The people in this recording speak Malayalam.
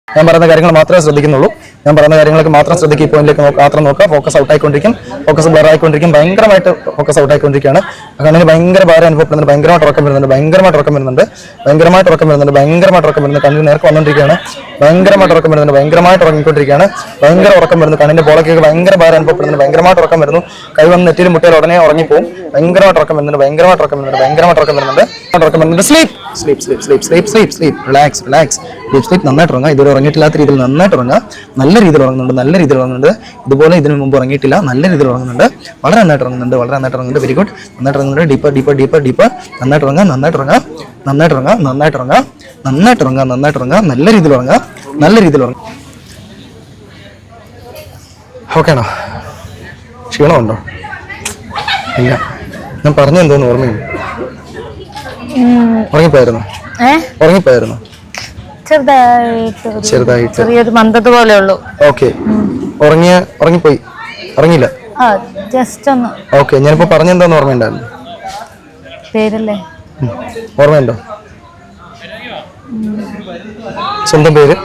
ഞാൻ പറയുന്ന കാര്യങ്ങൾ മാത്രമേ ശ്രദ്ധിക്കുന്നുള്ളൂ. ഞാൻ പറയുന്ന കാര്യങ്ങൾക്ക് മാത്രം ശ്രദ്ധിക്കുക. ഈ പോയിന്റിലേക്ക് മാത്രം നോക്കുക. ഫോക്കസ് ഔട്ട് ആയിക്കൊണ്ടിരിക്കും. ഫോക്കസ് ബ്ലർ ആയിക്കൊണ്ടിരിക്കും. ഭയങ്കരമായിട്ട് ഫോക്കസ് ഔട്ട് ആയിക്കൊണ്ടിരിക്കുകയാണ്. കണ്ണിന് ഭയങ്കര ഭാരം അനുഭവപ്പെടുന്നുണ്ട്. ഭയങ്കരമായിട്ട് ഉറക്കം വരുന്നുണ്ട്. ഭയങ്കരമായിട്ട് ഉറക്കം വരുന്നുണ്ട്. കണ്ണിന് നേർക്ക് വന്നുകൊണ്ടിരിക്കുകയാണ്. ഭയങ്കരമായിട്ട് ഉറക്കം വരുന്നുണ്ട്. ഭയങ്കരമായിട്ട് ഉറങ്ങിക്കൊണ്ടിരിക്കുകയാണ്. ഭയങ്കര ഉറക്കം വരുന്നു. കണ്ണിന്റെ പോളക്കൊക്കെ ഭയങ്കര ഭാരം അനുഭവപ്പെടുന്നുണ്ട്. ഭയങ്കരമായിട്ട് ഉറക്കം വരുന്നു. കൈ വന്ന് നെറ്റിയിൽ മുട്ടിയാൽ ഉടനെ ഉറങ്ങിപ്പോകും. ഭയങ്കരമായിട്ട് ഉറക്കം വരുന്നുണ്ട്. സ്ലീപ്പ്. റിലാക്സ്. നന്നായിട്ട് ഉറങ്ങുക. ഇതുവരെ ഉറങ്ങിയിട്ടില്ലാത്ത രീതിയിൽ നന്നായിട്ട് ഉറങ്ങുക. നല്ല രീതിയിൽ ഉറങ്ങുന്നുണ്ട്. ഇതുപോലെ ഇതിനു മുമ്പ് ഉറങ്ങിയിട്ടില്ല. നല്ല രീതിയിൽ ഉറങ്ങുന്നുണ്ട്. വളരെ നന്നായിട്ട് ഉറങ്ങുന്നുണ്ട്. Very good. നന്നായിട്ട് ഉറങ്ങുന്നുണ്ട്. ഡീപ്പർ. നന്നായിട്ട് ഉറങ്ങുക. നല്ല രീതിയിൽ ഉറങ്ങുക. ഓക്കെ ആണോ? ക്ഷീണമുണ്ടോ? ഇല്ല. ഞാൻ പറഞ്ഞ എന്തോന്ന് ഓർമ്മയില്ല. ഉറങ്ങിപ്പോയായിരുന്നു? ചെറുതായിട്ട് ചെറിയൊരു മന്ദത പോലെ ഉള്ളൂ. ഓക്കെ. ഉറങ്ങിപ്പോയി? ഉറങ്ങിയില്ല? ഓക്കെ. ഞാനിപ്പോ പറഞ്ഞെന്താന്ന് ഓർമ്മയുണ്ടായിരുന്നു? പേരല്ലേ? ഓർമ്മയുണ്ടോ? സ്വന്തം പേര്?